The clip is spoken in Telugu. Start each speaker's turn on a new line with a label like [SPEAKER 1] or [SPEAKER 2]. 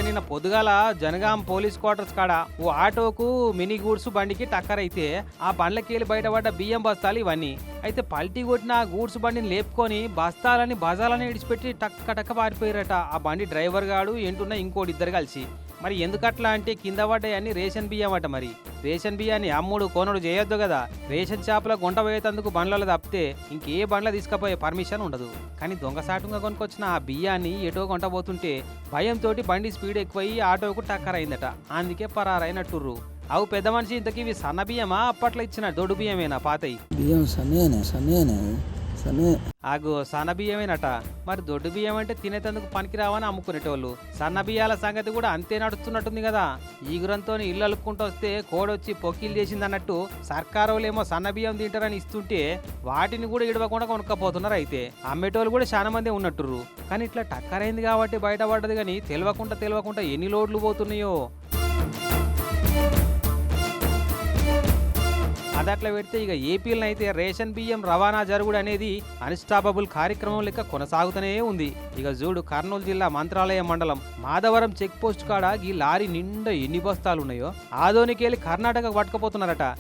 [SPEAKER 1] నిన్న పొద్దుగాల జనగాం పోలీస్ క్వార్టర్స్ కాడ ఓ ఆటోకు మినీ గూడ్స్ బండికి టక్కర్ అయితే ఆ బండ్లకెళ్ళి బయటపడ్డ బియ్యం బస్తాలు ఇవన్నీ. అయితే పల్టీ కొట్టిన ఆ గూడ్స్ బండిని లేపుకొని బస్తాలని బజాలని ఇడిచిపెట్టి టక్క టక్క పారిపోయారట ఆ బండి డ్రైవర్ గాడు ఏంటున్న ఇంకోటి ఇద్దరు కలిసి. మరి ఎందుకట్లా అంటే కింద పడ్డాయని రేషన్ బియ్యం అట. మరి రేషన్ బియ్యాన్ని అమ్ముడు కోనుడు చేయొద్దు కదా. రేషన్ షాపుల గుంట పోయేందుకు బండ్లలో తప్పితే ఇంకే బండ్ల తీసుకుపోయే పర్మిషన్ ఉండదు. కానీ దొంగసాటుగా కొనుక్కొచ్చిన ఆ బియ్యాన్ని ఎటో కొంటపోతుంటే భయంతో బండి స్పీడ్ ఎక్కువయ్యి ఆటోకు టక్కర్ అయిందట. అందుకే పరారైనట్టుర్రు. అవు పెద్ద మనిషి, ఇంతకీ ఇవి సన్న బియ్యమా అప్పట్లో ఇచ్చిన దొడ్డు బియ్యమేనా పాతయి?
[SPEAKER 2] బియ్యం సన్నేనే
[SPEAKER 1] ఆగు సన్న బియ్యమేనట. మరి దొడ్డు బియ్యం అంటే తినేటందుకు పనికిరావని అమ్ముకునేటోళ్ళు. సన్న బియ్యాల సంగతి కూడా అంతే నడుస్తున్నట్టుంది కదా. ఈగురంతో ఇల్లు అలుక్కుంటూ వస్తే కోడొచ్చి పొక్కిలు చేసిందన్నట్టు సర్కారోళ్ళేమో సన్న బియ్యం తింటారని ఇస్తుంటే వాటిని కూడా ఇడవకుండా కొనుక్కపోతున్నారు. అయితే అమ్మేటోళ్ళు కూడా చాలా మంది ఉన్నట్టుర్రు. కానీ ఇట్లా టక్కరైంది కాబట్టి బయటపడ్డది. కానీ తెలియకుండా ఎన్ని లోడ్లు పోతున్నాయో. అదట్లా పెడితే ఇక ఏపీలను అయితే రేషన్ బియ్యం రవాణా జరుగుడు అనేది అన్స్టాపబుల్ కార్యక్రమం లెక్క కొనసాగుతూనే ఉంది. ఇక చూడు, కర్నూలు జిల్లా మంత్రాలయ మండలం మాధవరం చెక్ పోస్ట్ కాడ ఈ లారీ నిండా ఎన్ని బస్తాలు ఉన్నాయో ఆదోనికెళ్ళి కర్ణాటక పట్టుకుపోతున్నారట.